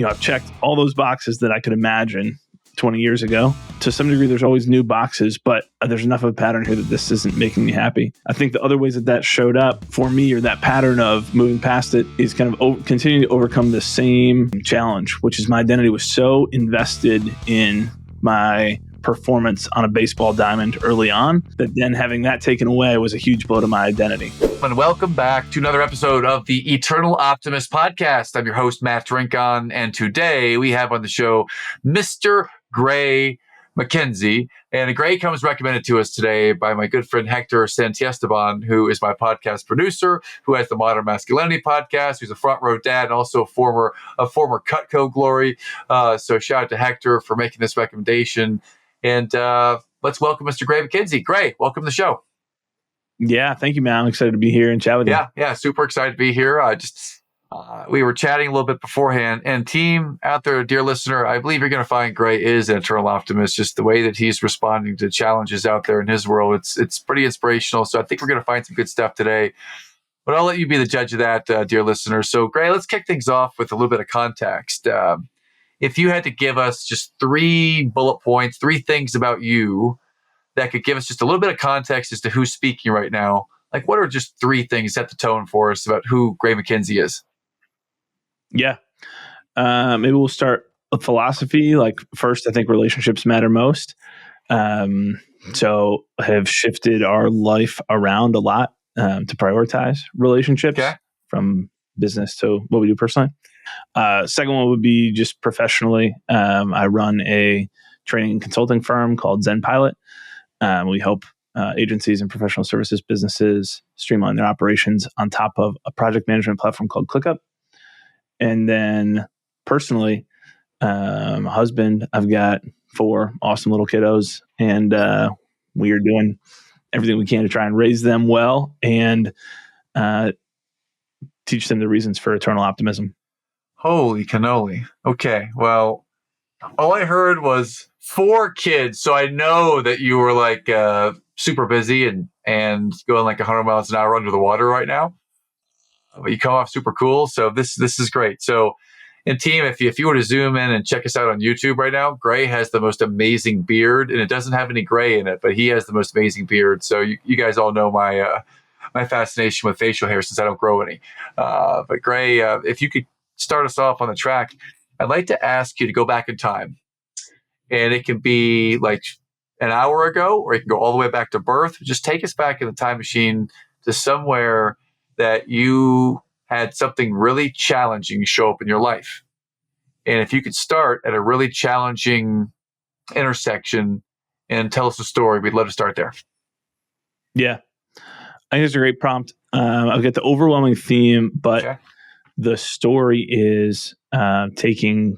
I've checked all those boxes that I could imagine 20 years ago. To some degree, there's always new boxes, but there's enough of a pattern here that this isn't making me happy. I think the other ways that showed up for me, or that pattern of moving past it, is kind of continuing to overcome the same challenge, which is my identity was so invested in my performance on a baseball diamond early on that then having that taken away was a huge blow to my identity. And welcome back to another episode of the Eternal Optimist podcast. I'm your host, Matt Drinkon, and today we have on the show Mr. Gray MacKenzie. And Gray comes recommended to us today by my good friend Hector Santiesteban, who is my podcast producer, who has the Modern Masculinity podcast, who's a front row dad and also a former Cutco glory. So shout out to Hector for making this recommendation. And let's welcome Mr. Gray MacKenzie. Gray, welcome to the show. Yeah, thank you, man. I'm excited to be here and chat with you. Yeah, super excited to be here. We were chatting a little bit beforehand. And team out there, dear listener, I believe you're going to find Gray is an eternal optimist. Just the way that he's responding to challenges out there in his world, it's pretty inspirational. So I think we're going to find some good stuff today. But I'll let you be the judge of that, dear listener. So Gray, let's kick things off with a little bit of context. If you had to give us just 3 bullet points, 3 things about you that could give us just a little bit of context as to who's speaking right now, like what are just 3 things set the tone for us about who Gray MacKenzie is? Yeah. Maybe we'll start with philosophy. Like first, I think relationships matter most. So I have shifted our life around a lot to prioritize relationships from business to what we do personally. Second one would be just professionally. I run a training and consulting firm called ZenPilot. We help agencies and professional services businesses streamline their operations on top of a project management platform called ClickUp. And then personally, husband, I've got 4 awesome little kiddos, and we are doing everything we can to try and raise them well and teach them the reasons for eternal optimism. Holy cannoli. Okay. Well, all I heard was 4 kids. So I know that you were like super busy and going like 100 miles an hour under the water right now. But you come off super cool. So this is great. So, and team, if you were to zoom in and check us out on YouTube right now, Gray has the most amazing beard, and it doesn't have any gray in it, but he has the most amazing beard. So you guys all know my fascination with facial hair since I don't grow any. But Gray, if you could start us off on the track, I'd like to ask you to go back in time. And it can be like an hour ago, or it can go all the way back to birth. Just take us back in the time machine to somewhere that you had something really challenging show up in your life. And if you could start at a really challenging intersection and tell us a story, we'd love to start there. Yeah. I think it's a great prompt. I've got the overwhelming theme, but the story is taking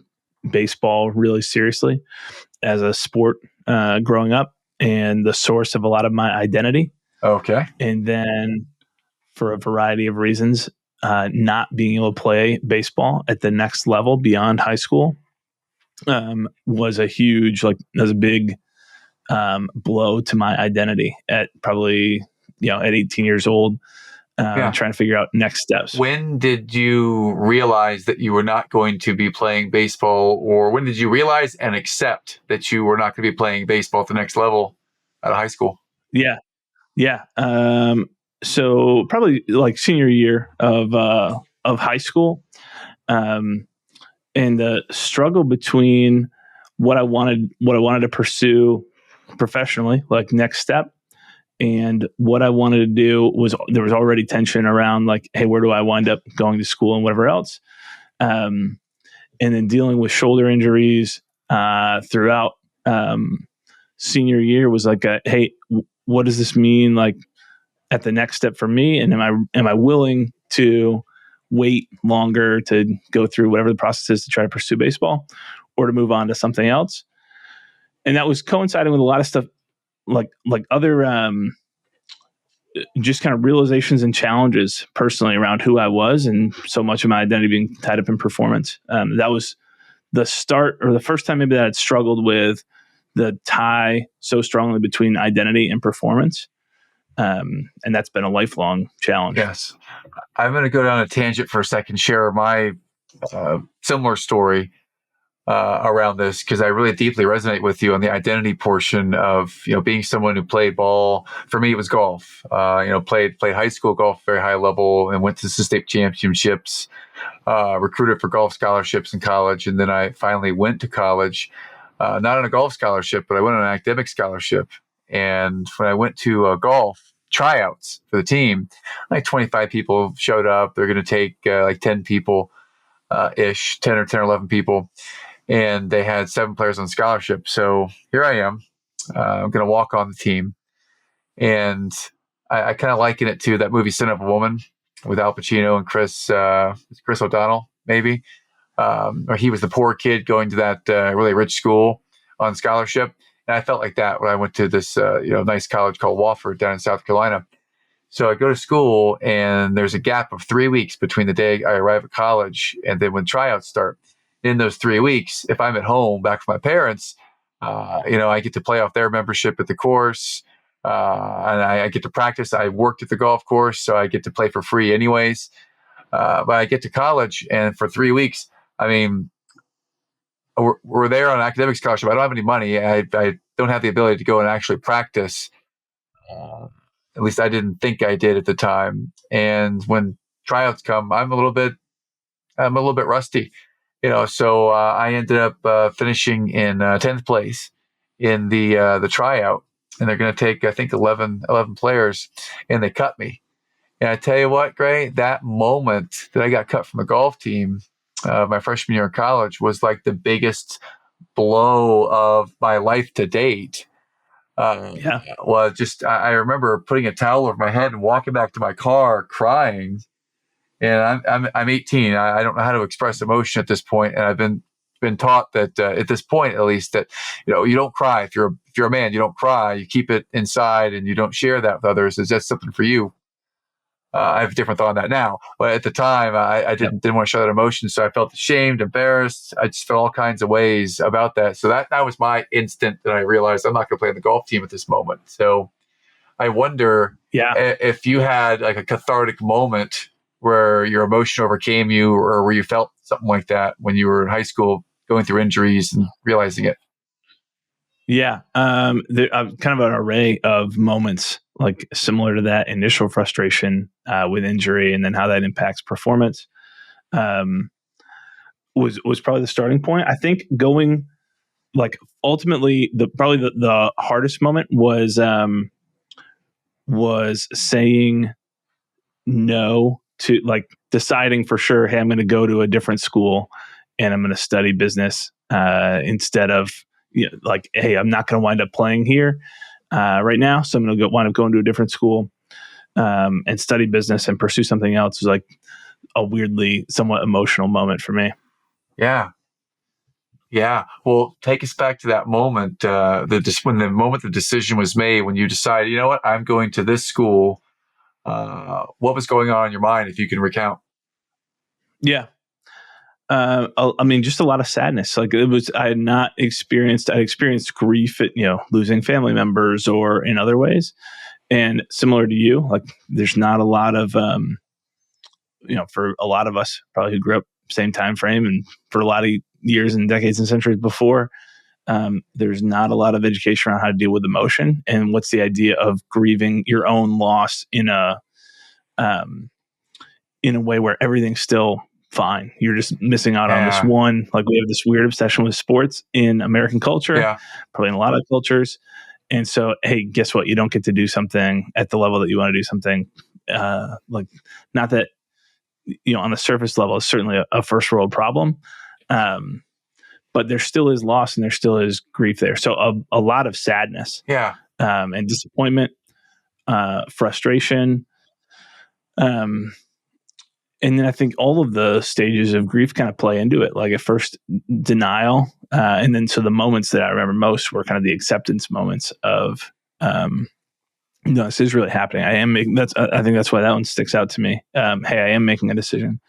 baseball really seriously as a sport growing up and the source of a lot of my identity. Okay. And then for a variety of reasons, not being able to play baseball at the next level beyond high school was a big blow to my identity at probably, at 18 years old, trying to figure out next steps. When did you realize that you were not going to be playing baseball, or when did you realize and accept that you were not going to be playing baseball at the next level out of high school? Yeah. So probably like senior year of high school, and the struggle between what I wanted to pursue professionally, like next step, and what I wanted to do there was already tension around like, hey, where do I wind up going to school and whatever else, and then dealing with shoulder injuries throughout senior year was like, hey, what does this mean? Like, at the next step for me, and am I willing to wait longer to go through whatever the process is to try to pursue baseball, or to move on to something else? And that was coinciding with a lot of stuff, like other just kind of realizations and challenges personally around who I was, and so much of my identity being tied up in performance. That was the start, or the first time maybe that I'd struggled with the tie so strongly between identity and performance. And that's been a lifelong challenge. Yes. I'm going to go down a tangent for a second, share my similar story around this, because I really deeply resonate with you on the identity portion of, being someone who played ball. For me, it was golf. Played high school golf, very high level, and went to the state championships. Recruited for golf scholarships in college, and then I finally went to college, not on a golf scholarship, but I went on an academic scholarship. And when I went to golf tryouts for the team, like 25 people showed up. They're going to take like 10 people ish, 10 or 11 people. And they had 7 players on scholarship. So here I am. I'm going to walk on the team. And I kind of liken it to that movie, Son of a Woman, with Al Pacino and Chris O'Donnell, maybe. Or he was the poor kid going to that really rich school on scholarship. And I felt like that when I went to this nice college called Wofford down in South Carolina. So I go to school, and there's a gap of 3 weeks between the day I arrive at college and then when tryouts start. In those 3 weeks, if I'm at home back with my parents, I get to play off their membership at the course, and I get to practice. I worked at the golf course, so I get to play for free anyways. But I get to college, and for 3 weeks, I mean, we're there on an academic scholarship. I don't have any money. I don't have the ability to go and actually practice. At least I didn't think I did at the time. And when tryouts come, I'm a little bit rusty. So I ended up finishing in 10th place in the tryout, and they're going to take, I think, 11 players, and they cut me. And I tell you what, Gray, that moment that I got cut from the golf team my freshman year in college was like the biggest blow of my life to date. Well, I remember putting a towel over my head and walking back to my car crying. And I'm 18. I don't know how to express emotion at this point, and I've been taught that at this point, at least, that you don't cry. If you're a man, you don't cry. You keep it inside, and you don't share that with others. Is that something for you? I have a different thought on that now, but at the time, I didn't want to show that emotion, so I felt ashamed, embarrassed. I just felt all kinds of ways about that. So that was my instant that I realized I'm not going to play on the golf team at this moment. So I wonder if you had like a cathartic moment where your emotion overcame you, or where you felt something like that when you were in high school going through injuries and realizing it. Yeah. Kind of an array of moments like similar to that initial frustration with injury, and then how that impacts performance was probably the starting point. I think going like ultimately the hardest moment was saying no to, like, deciding for sure, hey, I'm going to go to a different school and I'm going to study business instead of like, hey, I'm not going to wind up playing here right now, so I'm going to wind up going to a different school and study business and pursue something else. It was like a weirdly somewhat emotional moment for me. Yeah. Well, take us back to that moment, when the moment the decision was made, when you decided, you know what, I'm going to this school. What was going on in your mind, if you can recount? Yeah. I mean, just a lot of sadness. Like I experienced grief at, losing family members or in other ways. And similar to you, like there's not a lot of, for a lot of us probably who grew up same time frame, and for a lot of years and decades and centuries before, there's not a lot of education around how to deal with emotion and what's the idea of grieving your own loss in a way where everything's still fine. You're just missing out on this one. Like we have this weird obsession with sports in American culture, probably in a lot of cultures. And so, hey, guess what? You don't get to do something at the level that you want to do something. Like, not that, on the surface level, it's certainly a first world problem. But there still is loss and there still is grief there. So a lot of sadness, and disappointment, frustration. And then I think all of the stages of grief kind of play into it. Like at first, denial, and then so the moments that I remember most were kind of the acceptance moments of, this is really happening. I am making I think that's why that one sticks out to me. Hey, I am making a decision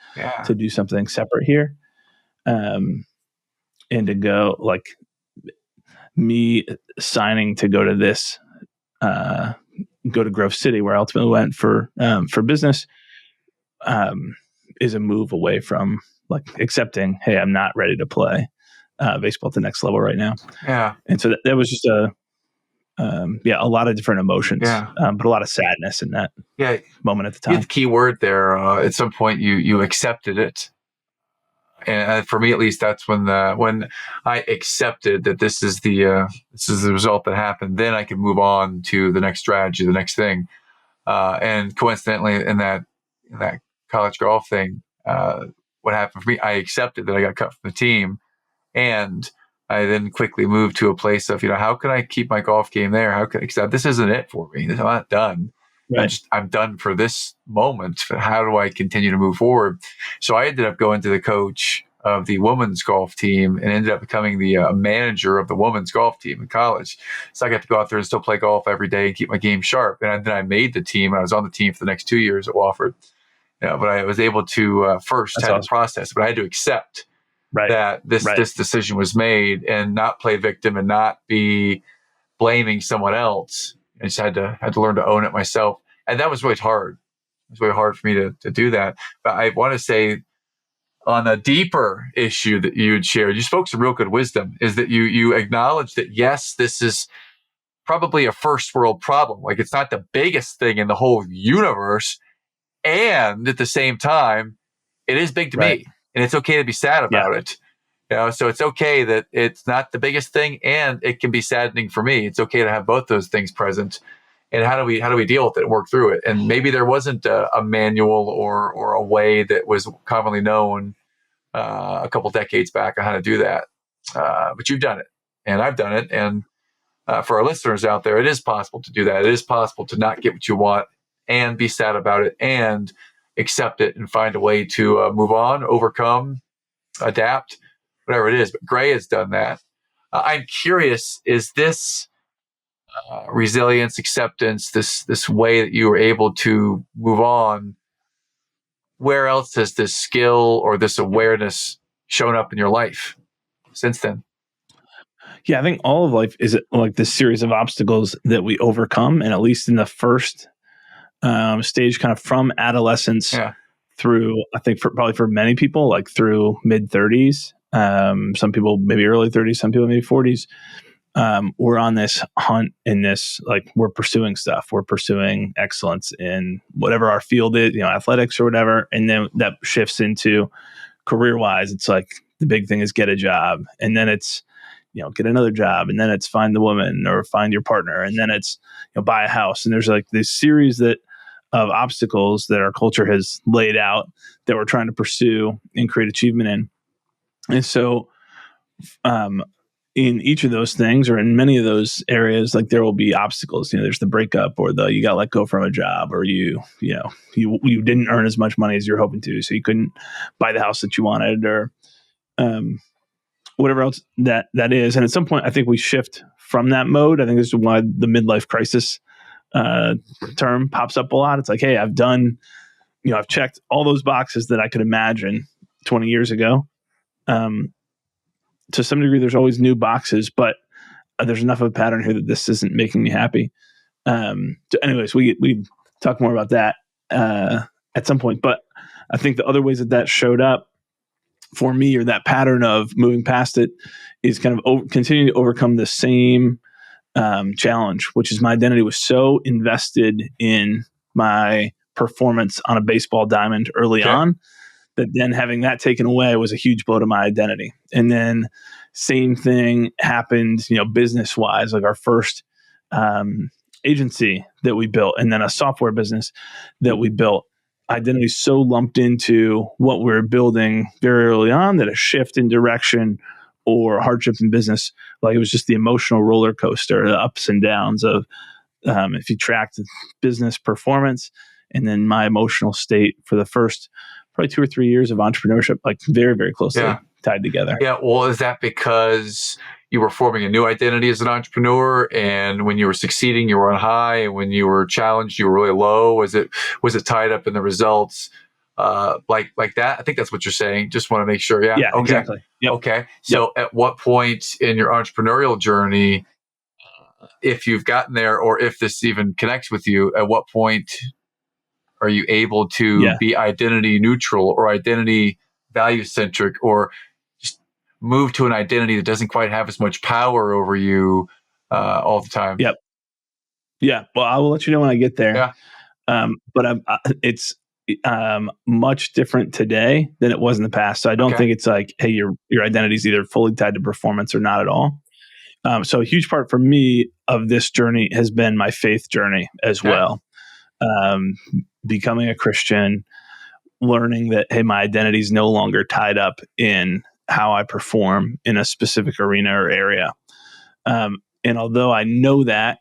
to do something separate here, and to go, like, me signing to go to this, go to Grove City, where I ultimately went for business. Is a move away from like accepting, hey, I'm not ready to play baseball at the next level right now. Yeah. And so that was just a lot of different emotions, Yeah. but a lot of sadness in that moment at the You time. had the key word there. At some point, you accepted it, and for me, at least, that's when I accepted that this is the result that happened. Then I could move on to the next strategy, the next thing. And coincidentally, in that college golf thing, what happened for me, I accepted that I got cut from the team, and I then quickly moved to a place of, how can I keep my golf game there? How can, because this isn't it for me. I'm not done. Right. I'm done for this moment. But how do I continue to move forward? So I ended up going to the coach of the women's golf team and ended up becoming the manager of the women's golf team in college. So I got to go out there and still play golf every day and keep my game sharp. And then I made the team. I was on the team for the next 2 years at Wofford. But I was able to first That's had awesome. to process, but I had to accept that this decision was made and not play victim and not be blaming someone else. I just had to learn to own it myself. And that was really hard. It was really hard for me to do that. But I want to say, on a deeper issue that you had shared, you spoke some real good wisdom, is that you acknowledge that, yes, this is probably a first world problem. Like, it's not the biggest thing in the whole universe. And at the same time, it is big to me, and it's okay to be sad about it. So it's okay that it's not the biggest thing, and it can be saddening for me. It's okay to have both those things present. And how do we deal with it and work through it? And maybe there wasn't a manual or a way that was commonly known a couple decades back on how to do that. But you've done it, and I've done it. And for our listeners out there, it is possible to do that. It is possible to not get what you want and be sad about it and accept it and find a way to move on, overcome, adapt, whatever it is. But Gray has done that. I'm curious, is this resilience, acceptance, this way that you were able to move on, where else has this skill or this awareness shown up in your life since then? Yeah, I think all of life is like this series of obstacles that we overcome. And at least in the first stage, kind of from adolescence through, I think probably for many people, like through mid 30s, some people maybe early 30s, some people maybe 40s. We're on this hunt in this, like, we're pursuing stuff. We're pursuing excellence in whatever our field is, athletics or whatever. And then that shifts into career wise. It's like the big thing is get a job. And then it's, get another job. And then it's find the woman or find your partner. And then it's, buy a house. And there's like this series of obstacles that our culture has laid out that we're trying to pursue and create achievement in. And so, in each of those things, or in many of those areas, like, there will be obstacles. There's the breakup, or you got let go from a job, or you didn't earn as much money as you're hoping to, so you couldn't buy the house that you wanted, or whatever else that is. And at some point, I think we shift from that mode. I think this is why the midlife crisis term pops up a lot. It's like, hey, I've done, I've checked all those boxes that I could imagine 20 years ago. To some degree, there's always new boxes, but there's enough of a pattern here that this isn't making me happy. So anyways, we talk more about that at some point. But I think the other ways that showed up for me, or that pattern of moving past it, is kind of continuing to overcome the same challenge, which is my identity was so invested in my performance on a baseball diamond early on, that then having that taken away was a huge blow to my identity. And then same thing happened, business wise, like our first agency that we built, and then a software business that we built. Identity so lumped into what we're building very early on that a shift in direction or hardship in business, like, it was just the emotional roller coaster, the ups and downs of, if you track the business performance and then my emotional state for the first probably 2 or 3 years of entrepreneurship, like, very, very closely tied together. Yeah. Well, is that because you were forming a new identity as an entrepreneur, and when you were succeeding, you were on high, and when you were challenged, you were really low? Was it tied up in the results like that? I think that's what you're saying. Just want to make sure. Yeah. Okay. Exactly. Yep. Okay. So at what point in your entrepreneurial journey, if you've gotten there, or if this even connects with you, at what point are you able to be identity neutral or identity value centric, or just move to an identity that doesn't quite have as much power over you all the time. Yep. Yeah. Well, I will let you know when I get there. Yeah. But it's much different today than it was in the past. So I don't think it's like, hey, your identity is either fully tied to performance or not at all. So a huge part for me of this journey has been my faith journey as well. Becoming a Christian, learning that, hey, my identity is no longer tied up in how I perform in a specific arena or area. And although I know that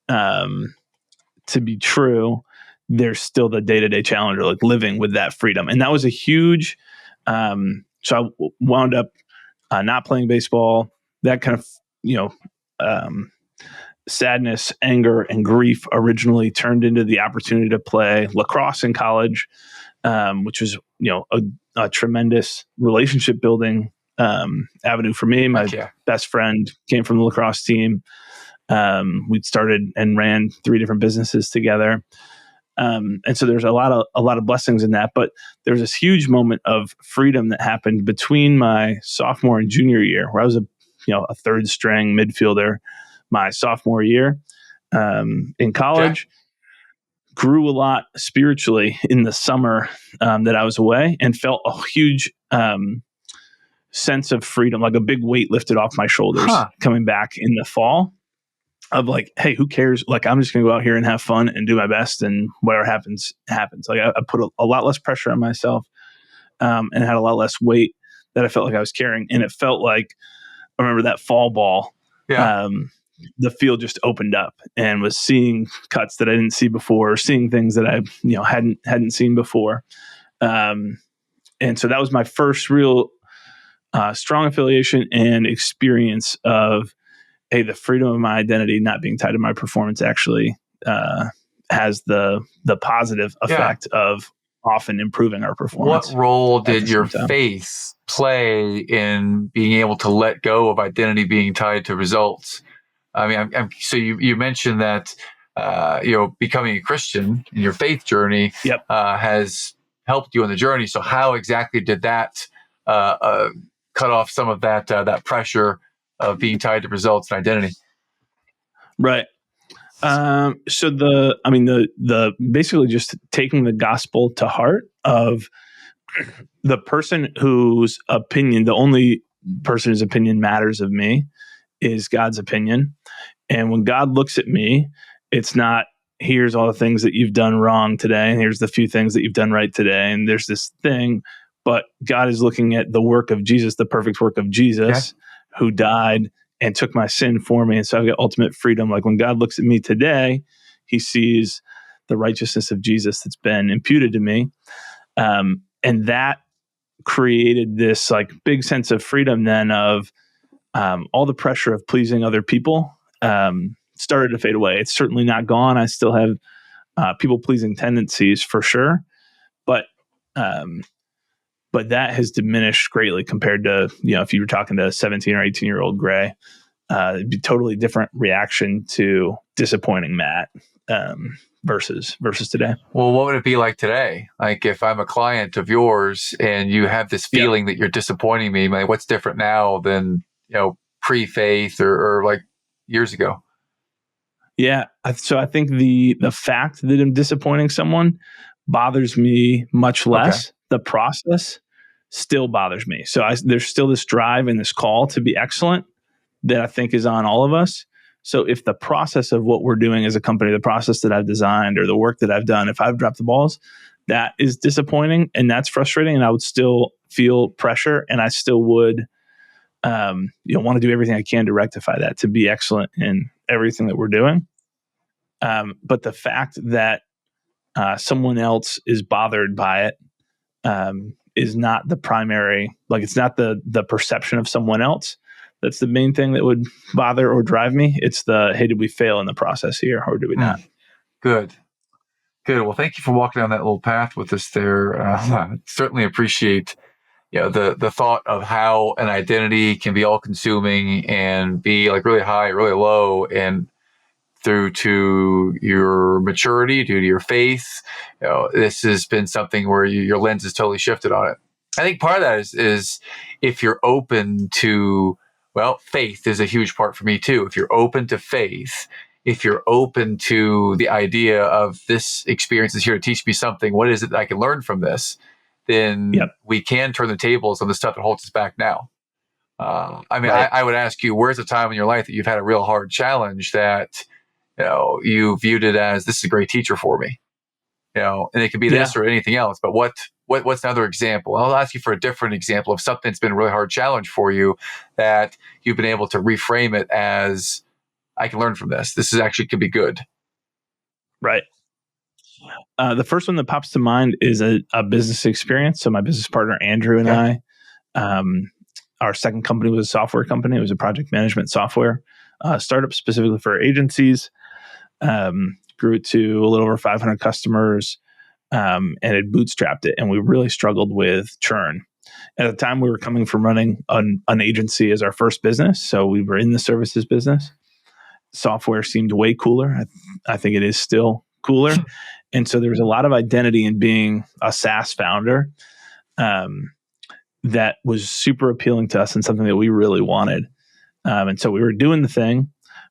to be true, there's still the day-to-day challenge of like living with that freedom. And that was a huge, so I wound up not playing baseball. That kind of, sadness, anger, and grief originally turned into the opportunity to play lacrosse in college, which was, a tremendous relationship building avenue for me. My best friend came from the lacrosse team. We'd started and ran 3 different businesses together. And so there's a lot of blessings in that, but there's this huge moment of freedom that happened between my sophomore and junior year, where I was a third string midfielder my sophomore year in college. Grew a lot spiritually in the summer that I was away, and felt a huge sense of freedom, like a big weight lifted off my shoulders coming back in the fall. Of like, hey, who cares? Like, I'm just going to go out here and have fun and do my best, and whatever happens, happens. Like, I put a lot less pressure on myself and had a lot less weight that I felt like I was carrying. And it felt like, I remember that fall ball, the field just opened up and was seeing cuts that I didn't see before, seeing things that I hadn't seen before. And so that was my first real strong affiliation and experience of, hey, the freedom of my identity not being tied to my performance actually has the positive effect of often improving our performance. What role did your faith play in being able to let go of identity being tied to results? I mean, so you mentioned that becoming a Christian in your faith journey has helped you on the journey. So how exactly did that cut off some of that pressure of being tied to results and identity? Right. So the basically just taking the gospel to heart of the person whose opinion, the only person whose opinion matters of me is God's opinion. And when God looks at me, it's not, here's all the things that you've done wrong today, and here's the few things that you've done right today, and there's this thing, but God is looking at the work of Jesus, the perfect work of Jesus, who died and took my sin for me. And so I've got ultimate freedom. Like when God looks at me today, he sees the righteousness of Jesus that's been imputed to me. And that created this like big sense of freedom then of all the pressure of pleasing other people started to fade away. It's certainly not gone. I still have people pleasing tendencies for sure, but that has diminished greatly compared to, if you were talking to a 17 or 18-year-old Gray, it'd be totally different reaction to disappointing Matt versus today. Well, what would it be like today? Like if I'm a client of yours and you have this feeling that you're disappointing me, like what's different now than, pre-faith or like years ago? Yeah. So I think the fact that I'm disappointing someone bothers me much less. The process still bothers me. So there's still this drive and this call to be excellent that I think is on all of us. So if the process of what we're doing as a company, the process that I've designed or the work that I've done, if I've dropped the balls, that is disappointing and that's frustrating. And I would still feel pressure, and I still would want to do everything I can to rectify that, to be excellent in everything that we're doing. But the fact that someone else is bothered by it is not the primary, like it's not the perception of someone else. That's the main thing that would bother or drive me. It's the, hey, did we fail in the process here or did we not? Good. Well, thank you for walking down that little path with us there. Certainly appreciate the thought of how an identity can be all consuming and be like really high, really low, and through to your maturity, due to your faith. This has been something where your lens is totally shifted on it. I think part of that is if you're open to, well, faith is a huge part for me too. If you're open to faith, if you're open to the idea of this experience is here to teach me something, what is it that I can learn from this? Then Yep. we can turn the tables on the stuff that holds us back now. I mean, Right. I would ask you, where's a time in your life that you've had a real hard challenge that, you viewed it as, this is a great teacher for me, and it could be Yeah. this or anything else, but what's another example? I'll ask you for a different example of something that's been a really hard challenge for you that you've been able to reframe it as, I can learn from this. This is actually could be good. Right. The first one that pops to mind is a business experience. So my business partner, Andrew, and Okay. I, our second company was a software company. It was a project management software startup specifically for agencies. Grew it to a little over 500 customers, and it bootstrapped it. And we really struggled with churn. At the time, we were coming from running an agency as our first business. So we were in the services business. Software seemed way cooler. I think it is still cooler. And so there was a lot of identity in being a SaaS founder that was super appealing to us and something that we really wanted. And so we were doing the thing,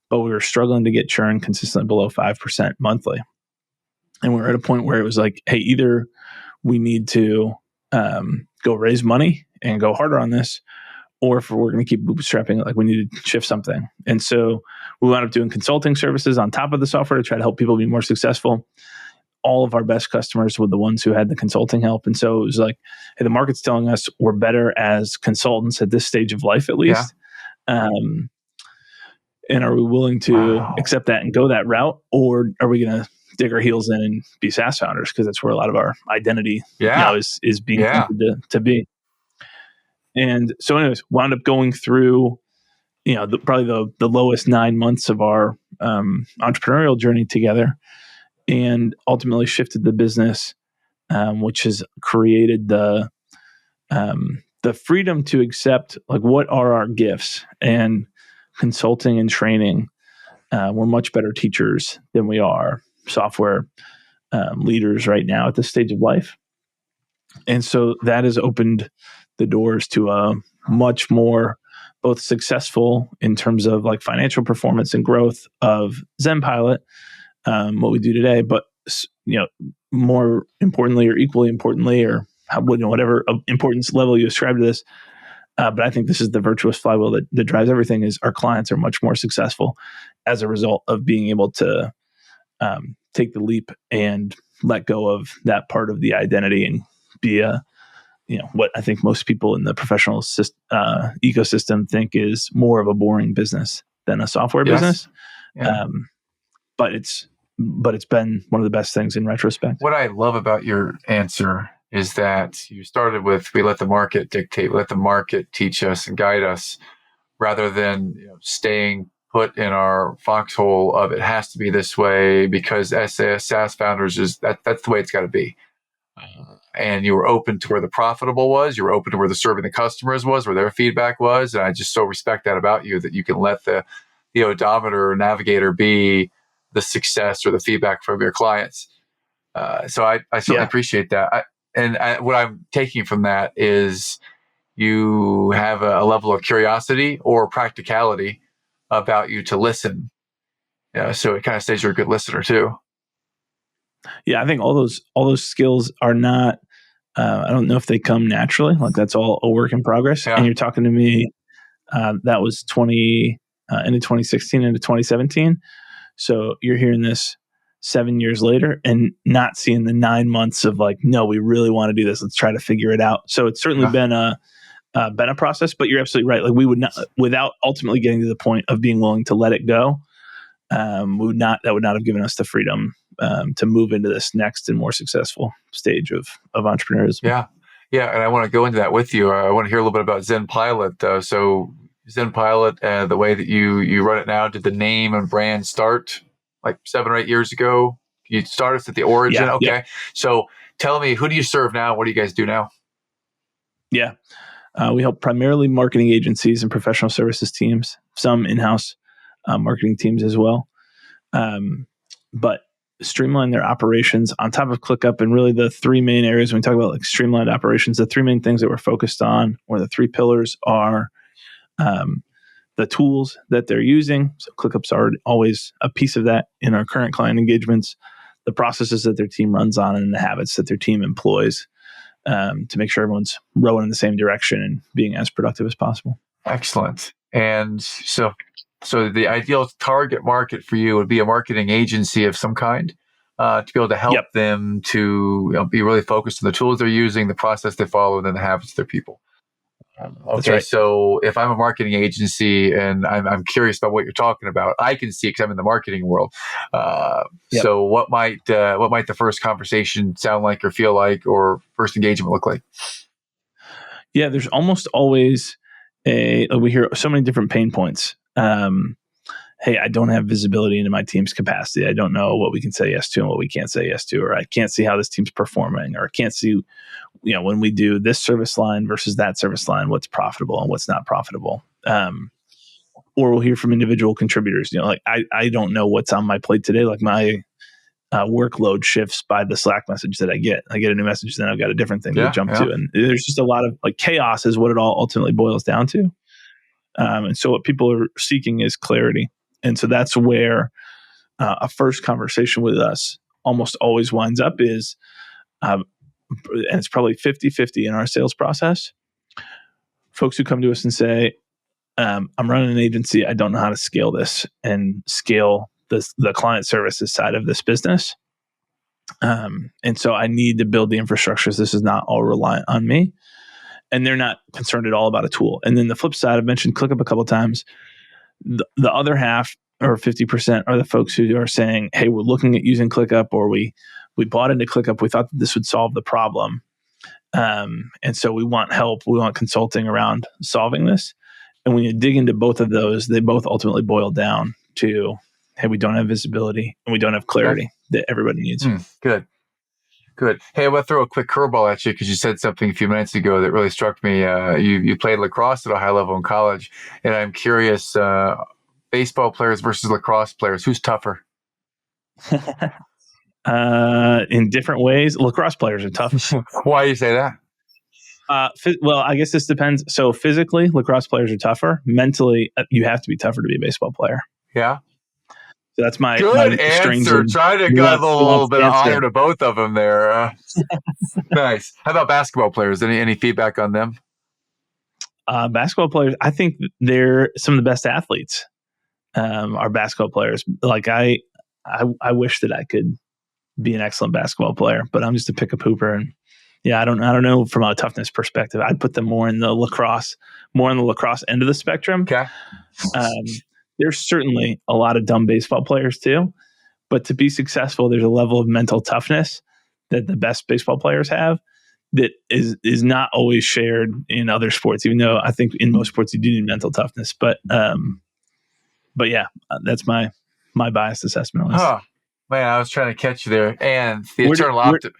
but we were struggling to get churn consistently below 5% monthly. And we were at a point where it was like, hey, either we need to go raise money and go harder on this, or if we're going to keep bootstrapping, like we need to shift something. And so we wound up doing consulting services on top of the software to try to help people be more successful. All of our best customers were the ones who had the consulting help. And so it was like, hey, the market's telling us we're better as consultants at this stage of life, at least. Yeah. And are we willing to accept that and go that route? Or are we going to dig our heels in and be SaaS founders? Because that's where a lot of our identity now is being tempted to be. And so anyways, wound up going through, probably the lowest 9 months of our entrepreneurial journey together, and ultimately shifted the business, which has created the freedom to accept, like, what are our gifts, and consulting and training. We're much better teachers than we are software leaders right now at this stage of life. And so that has opened the doors to a much more both successful in terms of like financial performance and growth of ZenPilot, what we do today, but more importantly, or equally importantly, or whatever importance level you ascribe to this. But I think this is the virtuous flywheel that drives everything. Is our clients are much more successful as a result of being able to take the leap and let go of that part of the identity and be what I think most people in the professional ecosystem think is more of a boring business than a software business. Yeah. But it's been one of the best things in retrospect. What I love about your answer is that you started with, we let the market dictate, let the market teach us and guide us, rather than staying put in our foxhole of it has to be this way because as SaaS founders that's the way it's got to be. And you were open to where the profitable was. You were open to where the serving the customers was, where their feedback was. And I just so respect that about you, that you can let the odometer or navigator be the success or the feedback from your clients. So I certainly appreciate that. What I'm taking from that is you have a level of curiosity or practicality about you to listen. So it kind of says you're a good listener too. Yeah, I think all those skills are not. I don't know if they come naturally. Like that's all a work in progress. Yeah. And you're talking to me. That was into 2016 into 2017. So you're hearing this 7 years later and not seeing the 9 months of like, no, we really want to do this. Let's try to figure it out. So it's certainly been a process. But you're absolutely right. Like we would not, without ultimately getting to the point of being willing to let it go, that would not have given us the freedom to move into this next and more successful stage of entrepreneurism. Yeah, and I want to go into that with you. I want to hear a little bit about ZenPilot. So ZenPilot, the way that you run it now, did the name and brand start like 7 or 8 years ago? You started at the origin. Yeah, okay. Yeah. So tell me, who do you serve now? What do you guys do now? Yeah, we help primarily marketing agencies and professional services teams, some in-house marketing teams as well. But streamline their operations on top of ClickUp. And really the three main areas when we talk about like streamlined operations, the three main things that we're focused on, or the three pillars, are the tools that they're using. So ClickUp's are always a piece of that in our current client engagements, the processes that their team runs on, and the habits that their team employs to make sure everyone's rowing in the same direction and being as productive as possible. Excellent. And so the ideal target market for you would be a marketing agency of some kind to be able to help them to be really focused on the tools they're using, the process they follow, and then the habits of their people. Okay, right. So if I'm a marketing agency and I'm curious about what you're talking about, I can see because I'm in the marketing world. So what might the first conversation sound like, or feel like, or first engagement look like? Yeah, there's almost always we hear so many different pain points. Hey, I don't have visibility into my team's capacity. I don't know what we can say yes to and what we can't say yes to, or I can't see how this team's performing, or I can't see, when we do this service line versus that service line, what's profitable and what's not profitable. Or we'll hear from individual contributors, like I don't know what's on my plate today. Like my workload shifts by the Slack message that I get. I get a new message, then I've got a different thing to jump to. And there's just a lot of like chaos is what it all ultimately boils down to. And so what people are seeking is clarity. And so that's where a first conversation with us almost always winds up is, and it's probably 50-50 in our sales process. Folks who come to us and say, I'm running an agency. I don't know how to scale this and scale the client services side of this business. And so I need to build the infrastructure. So this is not all reliant on me. And they're not concerned at all about a tool. And then the flip side, I've mentioned ClickUp a couple of times. The other half, or 50%, are the folks who are saying, hey, we're looking at using ClickUp, or we bought into ClickUp. We thought that this would solve the problem. And so we want help. We want consulting around solving this. And when you dig into both of those, they both ultimately boil down to, hey, we don't have visibility and we don't have clarity that everybody needs. Good. Hey, I want to throw a quick curveball at you because you said something a few minutes ago that really struck me. You played lacrosse at a high level in college, and I'm curious, baseball players versus lacrosse players, who's tougher? In different ways, lacrosse players are tough. Why do you say that? Well, I guess this depends. So physically, lacrosse players are tougher. Mentally, you have to be tougher to be a baseball player. Yeah. So that's my good answer. Try to give a little bit of honor to both of them there. Nice. How about basketball players? Any feedback on them? Basketball players, I think they're some of the best athletes. Are basketball players. Like I wish that I could be an excellent basketball player, but I'm just a pickup hooper. And I don't know from a toughness perspective. I'd put them more on the lacrosse end of the spectrum. Okay. There's certainly a lot of dumb baseball players too, but to be successful, there's a level of mental toughness that the best baseball players have that is not always shared in other sports, even though I think in most sports you do need mental toughness. But yeah, that's my biased assessment on this. Oh, man, I was trying to catch you there. And the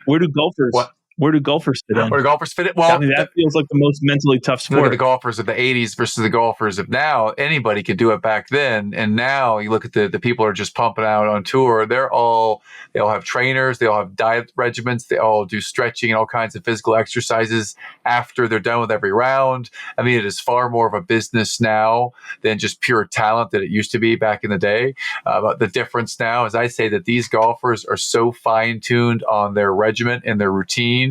where do golfers? Where do golfers fit in? Where do golfers fit in? Well, that feels like the most mentally tough sport. Look at the golfers of the 80s versus the golfers of now. Anybody could do it back then. And now you look at the people who are just pumping out on tour. They all have trainers. They all have diet regimens. They all do stretching and all kinds of physical exercises after they're done with every round. I mean, it is far more of a business now than just pure talent that it used to be back in the day. But the difference now is I say that these golfers are so fine-tuned on their regimen and their routine.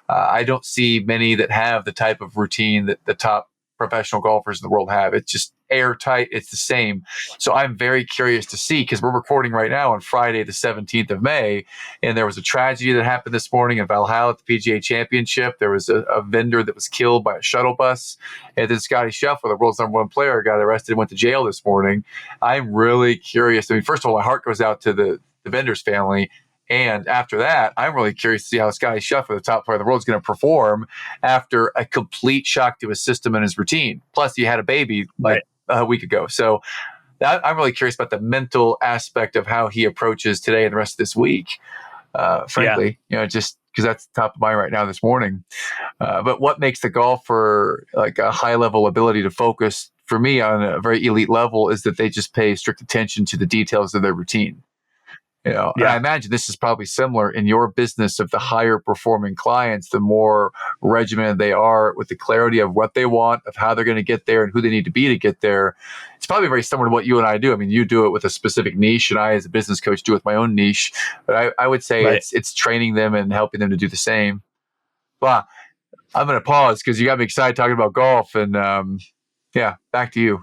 I don't see many that have the type of routine that the top professional golfers in the world have. It's just airtight. It's the same. So I'm very curious to see, because we're recording right now on Friday, the 17th of May, and there was a tragedy that happened this morning in Valhalla at the PGA Championship. There was a vendor that was killed by a shuttle bus. And then Scotty Scheffler, the world's #1 player, got arrested and went to jail this morning. I'm really curious. I mean, first of all, my heart goes out to the vendor's family. And after that, I'm really curious to see how Scotty Scheffler, the top player in the world, is going to perform after a complete shock to his system and his routine. Plus, he had a baby a week ago. So I'm really curious about the mental aspect of how he approaches today and the rest of this week. Frankly, just because that's top of mind right now this morning. But what makes the golfer like a high level ability to focus for me on a very elite level is that they just pay strict attention to the details of their routine. And I imagine this is probably similar in your business. Of the higher performing clients, the more regimented they are with the clarity of what they want, of how they're going to get there and who they need to be to get there. It's probably very similar to what you and I do. I mean, you do it with a specific niche, and I, as a business coach, do it with my own niche. But I would say it's training them and helping them to do the same. Well, I'm going to pause because you got me excited talking about golf. And back to you.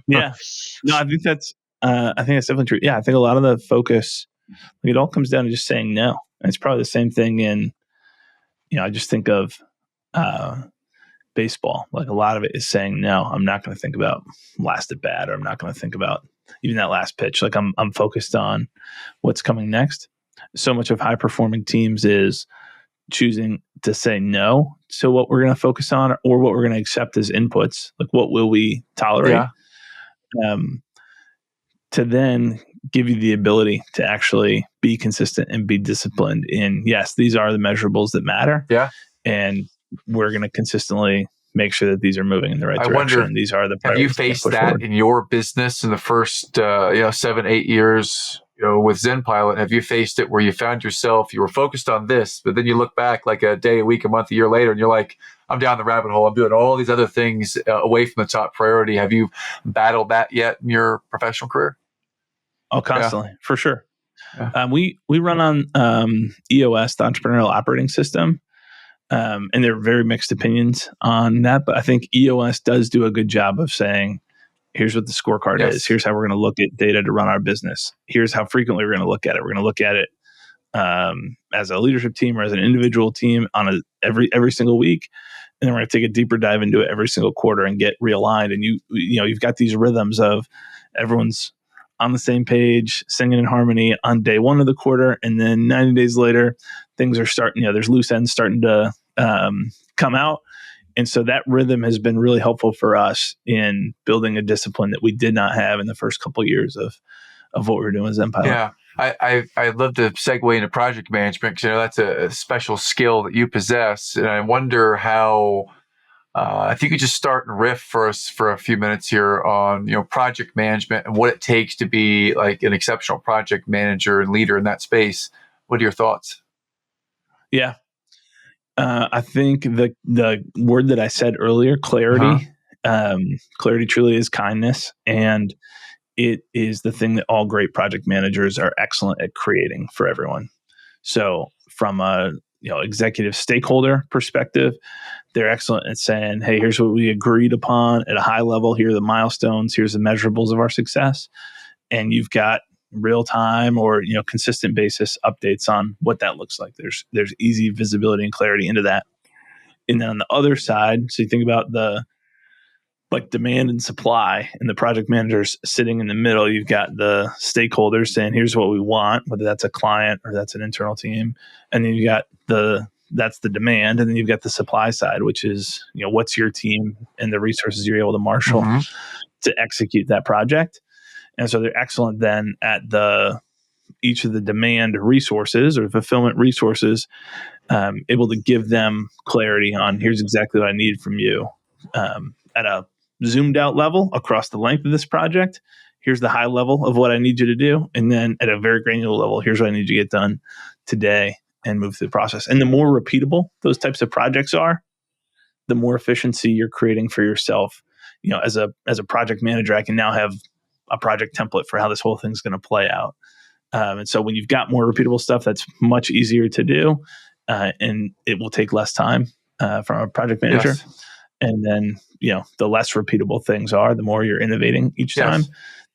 Yeah. No, I think that's definitely true. Yeah, I think a lot of the focus, it all comes down to just saying no. And it's probably the same thing in, I just think of baseball. Like, a lot of it is saying no. I'm not going to think about last at bat, or I'm not going to think about even that last pitch. Like, I'm focused on what's coming next. So much of high performing teams is choosing to say no to what we're going to focus on, or what we're going to accept as inputs. Like, what will we tolerate? To then give you the ability to actually be consistent and be disciplined in, yes, these are the measurables that matter. Yeah. And we're going to consistently make sure that these are moving in the right direction. Wonder, and these are the have you faced that forward in your business in the first 7-8 years with ZenPilot? Have you faced it where you found yourself, you were focused on this, but then you look back like a day, a week, a month, a year later, and you're like, I'm down the rabbit hole. I'm doing all these other things away from the top priority. Have you battled that yet in your professional career? Oh, constantly, for sure. Yeah. We run on EOS, the entrepreneurial operating system. And there are very mixed opinions on that, but I think EOS does do a good job of saying, here's what the scorecard is. Here's how we're going to look at data to run our business. Here's how frequently we're going to look at it. We're going to look at it as a leadership team or as an individual team on every single week. And then we're going to take a deeper dive into it every single quarter and get realigned. And you've got these rhythms of everyone's on the same page, singing in harmony on day one of the quarter. And then 90 days later, things are starting, there's loose ends starting to come out. And so that rhythm has been really helpful for us in building a discipline that we did not have in the first couple of years of what we were doing with ZenPilot. Yeah. I'd love to segue into project management, because that's a special skill that you possess. And I wonder how, if you could just start and riff for us for a few minutes here on, project management and what it takes to be like an exceptional project manager and leader in that space. What are your thoughts? Yeah. I think the word that I said earlier, clarity, clarity truly is kindness. And it is the thing that all great project managers are excellent at creating for everyone. So from a executive stakeholder perspective, they're excellent at saying, hey, here's what we agreed upon at a high level. Here are the milestones. Here's the measurables of our success. And you've got real time or consistent basis updates on what that looks like. There's easy visibility and clarity into that. And then on the other side, so you think about the demand and supply, and the project managers sitting in the middle. You've got the stakeholders saying, here's what we want, whether that's a client or that's an internal team. And then you got that's the demand. And then you've got the supply side, which is, what's your team and the resources you're able to marshal to execute that project. And so they're excellent then at each of the demand resources or fulfillment resources, able to give them clarity on, here's exactly what I need from you at a zoomed out level across the length of this project. Here's the high level of what I need you to do. And then at a very granular level, here's what I need you to get done today and move through the process. And the more repeatable those types of projects are, the more efficiency you're creating for yourself. As a project manager, I can now have a project template for how this whole thing's going to play out. And so when you've got more repeatable stuff, that's much easier to do. And it will take less time from a project manager. Yes. And then, the less repeatable things are, the more you're innovating each time,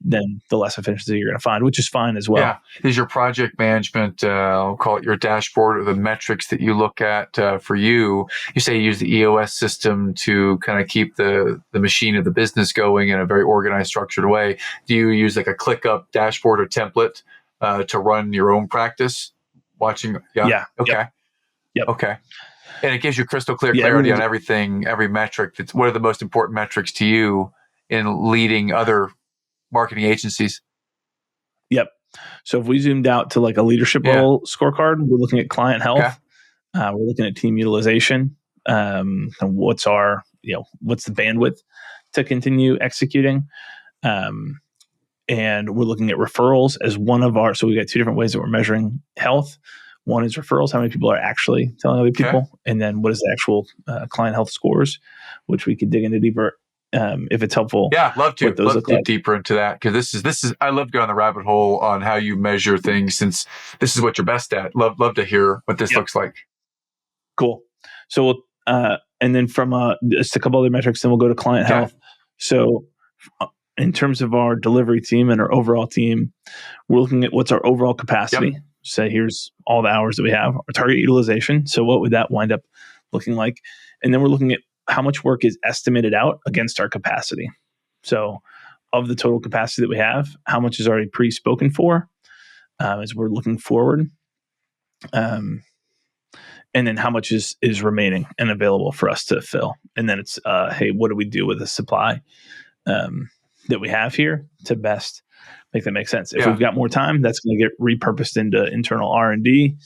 then the less efficiency you're going to find, which is fine as well. Yeah. Is your project management, I'll call it your dashboard, or the metrics that you look at for you? You say you use the EOS system to kind of keep the machine of the business going in a very organized, structured way. Do you use like a ClickUp dashboard or template to run your own practice? Watching? Yeah. Okay. Yep. Okay. And it gives you crystal clear clarity on everything, every metric. What are the most important metrics to you in leading other marketing agencies? Yep. So if we zoomed out to like a leadership role scorecard, we're looking at client health. Okay. We're looking at team utilization. And what's the bandwidth to continue executing? and we're looking at referrals as one of our. So we got two different ways that we're measuring health. One is referrals, how many people are actually telling other people, and then what is the actual client health scores, which we could dig into deeper if it's helpful. Yeah, love to. Love to dig deeper into that, because this is I love going on the rabbit hole on how you measure things, since this is what you're best at. Love to hear what this looks like. Cool. So and then from just a couple other metrics, then we'll go to client health. So in terms of our delivery team and our overall team, we're looking at what's our overall capacity. Yep. Say here's all the hours that we have, our target utilization. So what would that wind up looking like? And then we're looking at how much work is estimated out against our capacity. So of the total capacity that we have, how much is already pre-spoken for as we're looking forward. And then how much is remaining and available for us to fill. And then it's, hey, what do we do with the supply that we have here to best make that make sense? If we've got more time, that's going to get repurposed into internal R&D,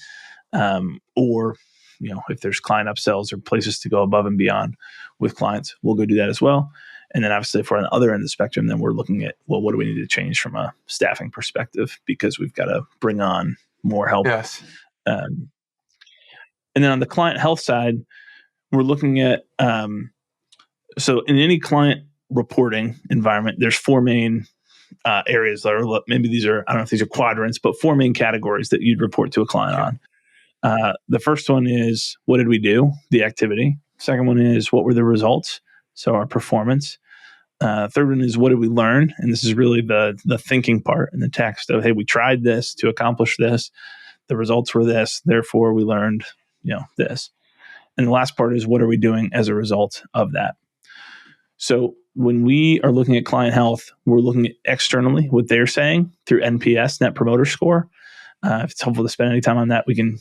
or if there's client upsells or places to go above and beyond with clients, we'll go do that as well. And then obviously if we're on the other end of the spectrum, then we're looking at, well, what do we need to change from a staffing perspective, because we've got to bring on more help. Yes. And then on the client health side, we're looking at, so in any client reporting environment, there's four main areas that are, maybe these are, I don't know if these are quadrants, but four main categories that you'd report to a client on. The first one is, what did we do? The activity. Second one is, what were the results? So our performance. Third one is, what did we learn? And this is really the thinking part in the text of, hey, we tried this to accomplish this. The results were this. Therefore, we learned, this. And the last part is, what are we doing as a result of that? So when we are looking at client health, we're looking at externally what they're saying through NPS, Net Promoter Score. If it's helpful to spend any time on that, we can.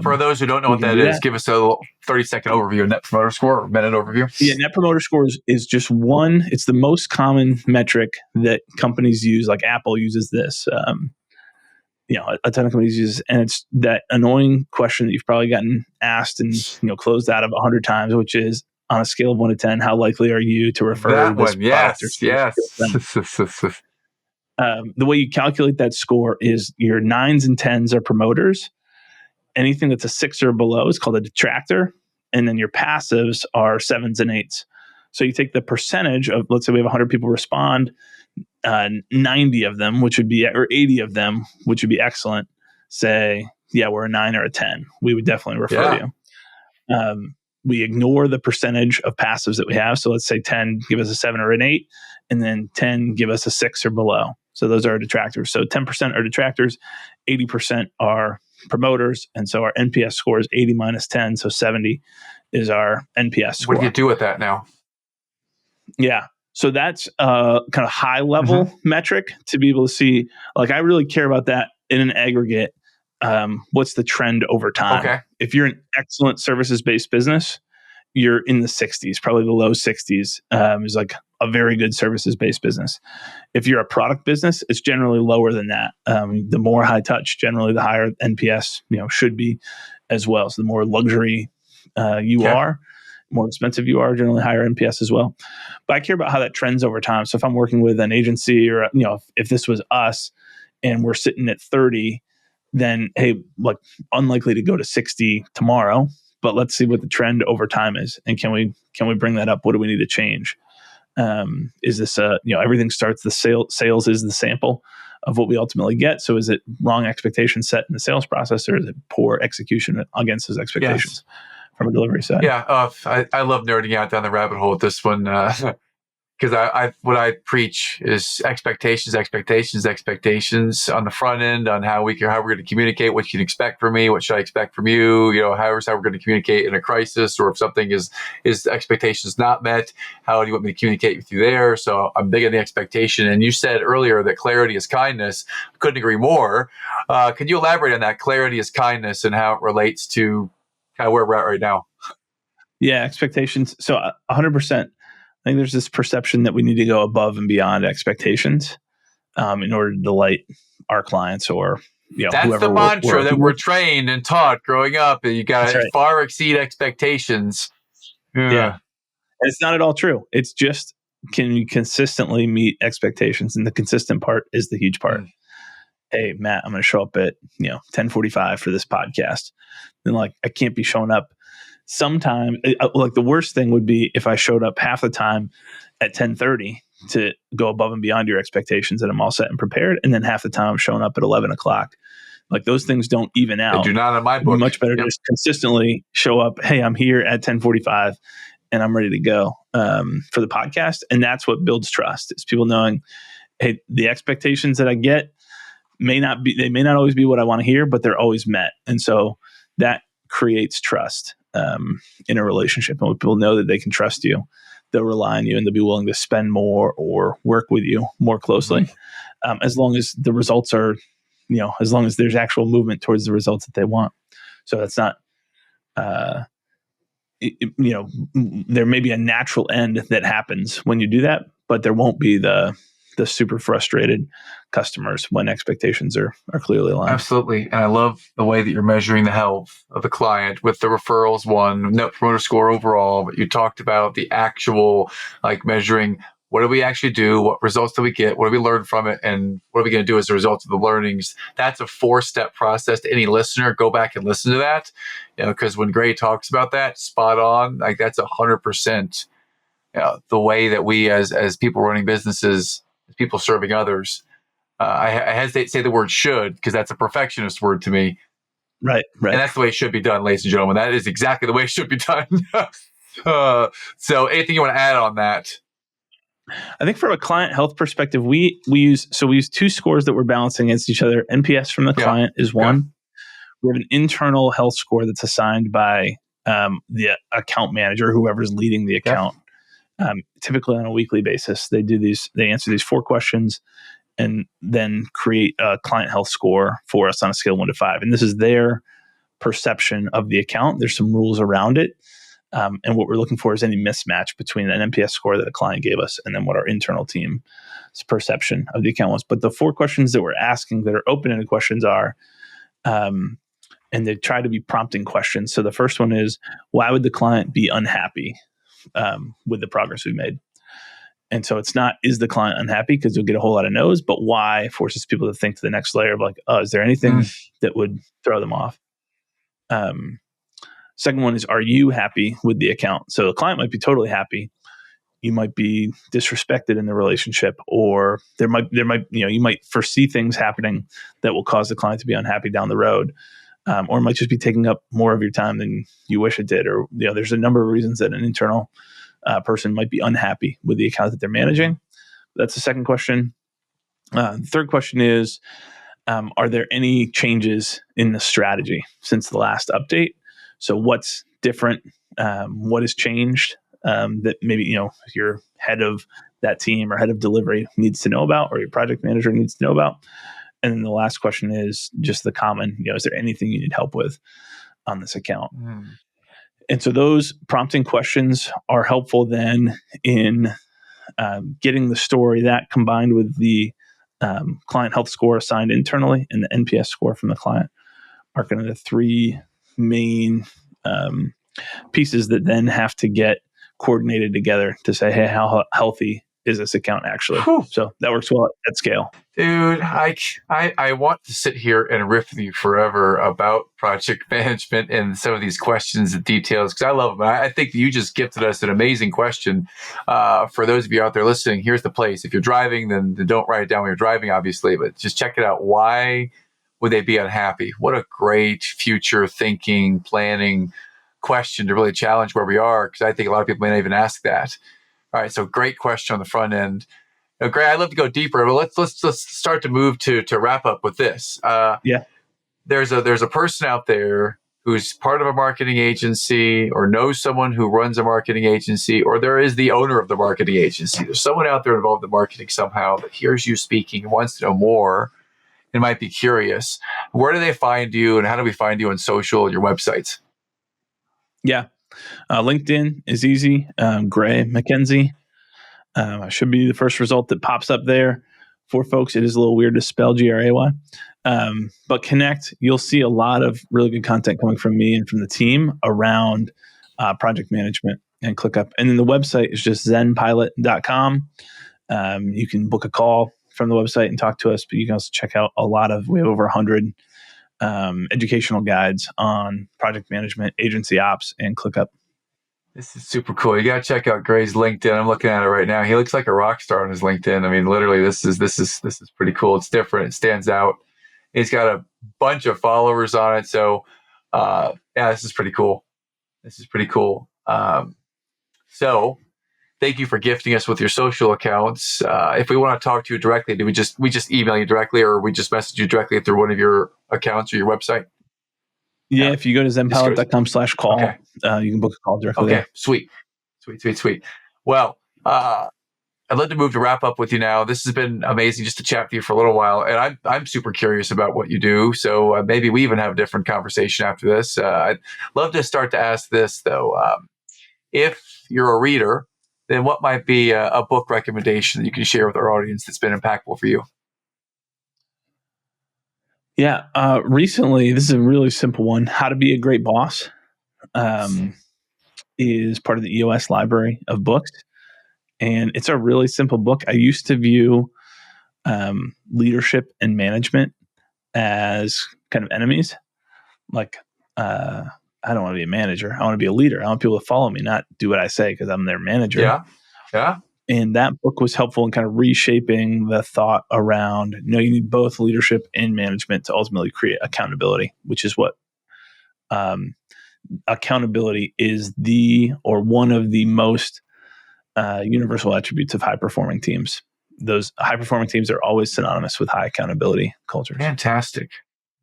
For those who don't know what that is, give us a little 30-second overview of Net Promoter Score, or minute overview. Yeah, Net Promoter Score is just one. It's the most common metric that companies use. Like Apple uses this. A ton of companies use, and it's that annoying question that you've probably gotten asked and closed out of 100 times, which is, on a scale of 1 to 10, how likely are you to refer that this one? Yes. The way you calculate that score is your 9s and 10s are promoters. Anything that's a 6 or below is called a detractor, and then your passives are 7s and 8s. So you take the percentage of, let's say we have 100 people respond, 90 of them, which would be, or 80 of them, which would be excellent, say, yeah, we're a 9 or a 10. We would definitely refer you. We ignore the percentage of passives that we have. So let's say 10 give us a 7 or an 8, and then 10 give us a 6 or below. So those are our detractors. So 10% are detractors, 80% are promoters. And so our NPS score is 80 minus 10. So 70 is our NPS score. What do you do with that now? Yeah. So that's a kind of high level metric to be able to see, like, I really care about that in an aggregate. What's the trend over time? Okay. If you're an excellent services-based business, you're in the 60s, probably the low 60s, is like a very good services-based business. If you're a product business, it's generally lower than that. The more high touch, generally the higher NPS, should be as well. So the more luxury you are, more expensive you are, generally higher NPS as well. But I care about how that trends over time. So if I'm working with an agency, or if this was us and we're sitting at 30, then hey, like, unlikely to go to 60 tomorrow, but let's see what the trend over time is, and can we bring that up? What do we need to change? Is this everything starts, the sales is the sample of what we ultimately get. So is it wrong expectations set in the sales process, or is it poor execution against those expectations from a delivery side? Yeah, I love nerding out down the rabbit hole with this one. Because I what I preach is expectations on the front end, on how we're going to communicate, what you can expect from me, what should I expect from you, how we're going to communicate in a crisis, or if something is expectations not met, how do you want me to communicate with you there? So I'm big on the expectation. And you said earlier that clarity is kindness. Couldn't agree more. Could you elaborate on that? Clarity is kindness, and how it relates to kind of where we're at right now? Yeah, expectations. So 100%. I think there's this perception that we need to go above and beyond expectations in order to delight our clients, or that's whoever the mantra that we're trained and taught growing up. And you got to far exceed expectations. Yeah, and it's not at all true. It's just can you consistently meet expectations? And the consistent part is the huge part. Hey, Matt, I'm going to show up at 10:45 for this podcast. And like, I can't be showing up sometime. Like the worst thing would be if I showed up half the time at 10:30 to go above and beyond your expectations, and I'm all set and prepared, and then half the time I'm showing up at 11 o'clock. Like those things don't even out. They do not in my It'd be book. much better to just consistently show up. Hey, I'm here at 10:45 and I'm ready to go for the podcast. And that's what builds trust. It's people knowing, hey, the expectations that I get may not always be what I want to hear, but they're always met. And so that creates trust in a relationship. And when people know that they can trust you, they'll rely on you and they'll be willing to spend more or work with you more closely. As long as the results are, as long as there's actual movement towards the results that they want. So that's not, there may be a natural end that happens when you do that, but there won't be the super frustrated customers when expectations are clearly aligned. Absolutely. And I love the way that you're measuring the health of the client with the referrals one, Net Promoter Score overall, but you talked about the actual, like measuring what do we actually do? What results do we get? What do we learn from it? And what are we going to do as a result of the learnings? That's a 4-step process to any listener. Go back and listen to that, because when Gray talks about that, spot on, like that's 100%, the way that we as people running businesses, as people serving others, I hesitate to say the word should, because that's a perfectionist word to me. Right. And that's the way it should be done, ladies and gentlemen. That is exactly the way it should be done. So anything you want to add on that? I think from a client health perspective, we use 2 scores that we're balancing against each other. NPS from the client is one. Yeah. We have an internal health score that's assigned by the account manager, whoever's leading the account. Typically on a weekly basis, they answer these 4 questions and then create a client health score for us on a scale of 1 to 5. And this is their perception of the account. There's some rules around it. And what we're looking for is any mismatch between an NPS score that a client gave us and then what our internal team's perception of the account was. But the 4 questions that we're asking that are open-ended questions are, and they try to be prompting questions. So the first one is, why would the client be unhappy with the progress we've made? And so it's not, is the client unhappy? Because you'll get a whole lot of no's, but why forces people to think to the next layer of like, oh, is there anything that would throw them off? Second one is, are you happy with the account? So the client might be totally happy. You might be disrespected in the relationship, or there might, you might foresee things happening that will cause the client to be unhappy down the road. Or it might just be taking up more of your time than you wish it did. Or, there's a number of reasons that an internal person might be unhappy with the account that they're managing. That's the second question. The third question is, are there any changes in the strategy since the last update? So what's different? What has changed that maybe, your head of that team or head of delivery needs to know about, or your project manager needs to know about? And then the last question is just the common, is there anything you need help with on this account? And so those prompting questions are helpful then in getting the story, that combined with the client health score assigned internally and the NPS score from the client are kind of the 3 main pieces that then have to get coordinated together to say, hey, how healthy is this account actually? Whew. So that works well at scale. Dude, I want to sit here and riff with you forever about project management and some of these questions and details, because I love them. I think you just gifted us an amazing question. For those of you out there listening, here's the place. If you're driving, then don't write it down when you're driving, obviously, but just check it out. Why would they be unhappy? What a great future thinking, planning question to really challenge where we are, because I think a lot of people may not even ask that. All right, so great question on the front end. Gray, I'd love to go deeper, but let's start to move to wrap up with this. There's a person out there who's part of a marketing agency or knows someone who runs a marketing agency, or there is the owner of the marketing agency. There's someone out there involved in marketing somehow that hears you speaking and wants to know more and might be curious. Where do they find you, and how do we find you on social and your websites? Yeah. LinkedIn is easy. Gray MacKenzie. Should be the first result that pops up there for folks. It is a little weird to spell Gray. But connect. You'll see a lot of really good content coming from me and from the team around project management and click up. And then the website is just ZenPilot.com. You can book a call from the website and talk to us, but you can also check out we have over 100 educational guides on project management, agency ops, and ClickUp. This is super cool. You got to check out Gray's LinkedIn. I'm looking at it right now. He looks like a rock star on his LinkedIn. I mean, literally, this is pretty cool. It's different. It stands out. He's got a bunch of followers on it. So, this is pretty cool. So, thank you for gifting us with your social accounts. If we want to talk to you directly, do we just email you directly, or we just message you directly through one of your accounts or your website? Yeah, if you go to zenpilot.com/call, okay. You can book a call directly. Okay, there. Sweet. Well, I'd love to move to wrap up with you now. This has been amazing just to chat with you for a little while, and I'm super curious about what you do. So maybe we even have a different conversation after this. I'd love to start to ask this though: if you're a reader, then what might be a book recommendation that you can share with our audience that's been impactful for you? Yeah. Recently, this is a really simple one. How to Be a Great Boss is part of the EOS library of books. And it's a really simple book. I used to view leadership and management as kind of enemies. Like, I don't want to be a manager. I want to be a leader. I want people to follow me, not do what I say because I'm their manager. Yeah. And that book was helpful in kind of reshaping the thought around, you need both leadership and management to ultimately create accountability, which is what accountability is one of the most universal attributes of high-performing teams. Those high-performing teams are always synonymous with high accountability cultures. Fantastic.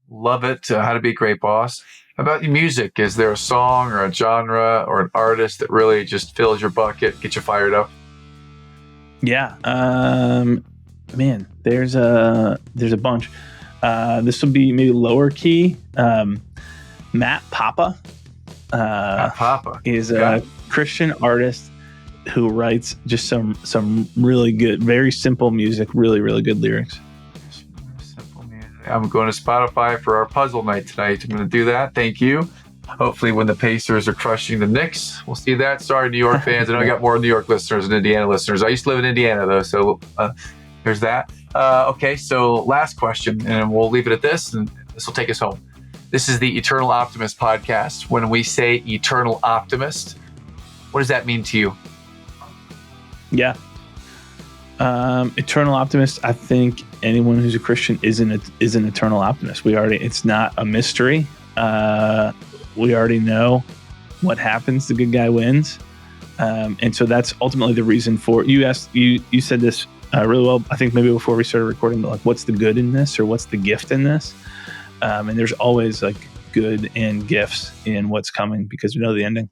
Love it. How to Be a Great Boss. How about your music? Is there a song or a genre or an artist that really just fills your bucket, gets you fired up? Yeah. Man, there's a bunch. This will be maybe lower key. Matt Papa. Is a Christian artist who writes just some really good, very simple music, really, really good lyrics. Simple music. I'm going to Spotify for our puzzle night tonight. I'm going to do that. Thank you. Hopefully when the Pacers are crushing the Knicks, we'll see that. Sorry, New York fans. I know I got more New York listeners than Indiana listeners. I used to live in Indiana, though, so there's that. Okay, so last question, and we'll leave it at this, and this will take us home. This is the Eternal Optimist podcast. When we say Eternal Optimist, what does that mean to you? Yeah. Eternal Optimist, I think anyone who's a Christian is an eternal optimist. It's not a mystery. We already know what happens. The good guy wins. And so that's ultimately the reason for you said this really well, I think maybe before we started recording, but like, what's the good in this, or what's the gift in this? And there's always like good and gifts in what's coming because we know the ending.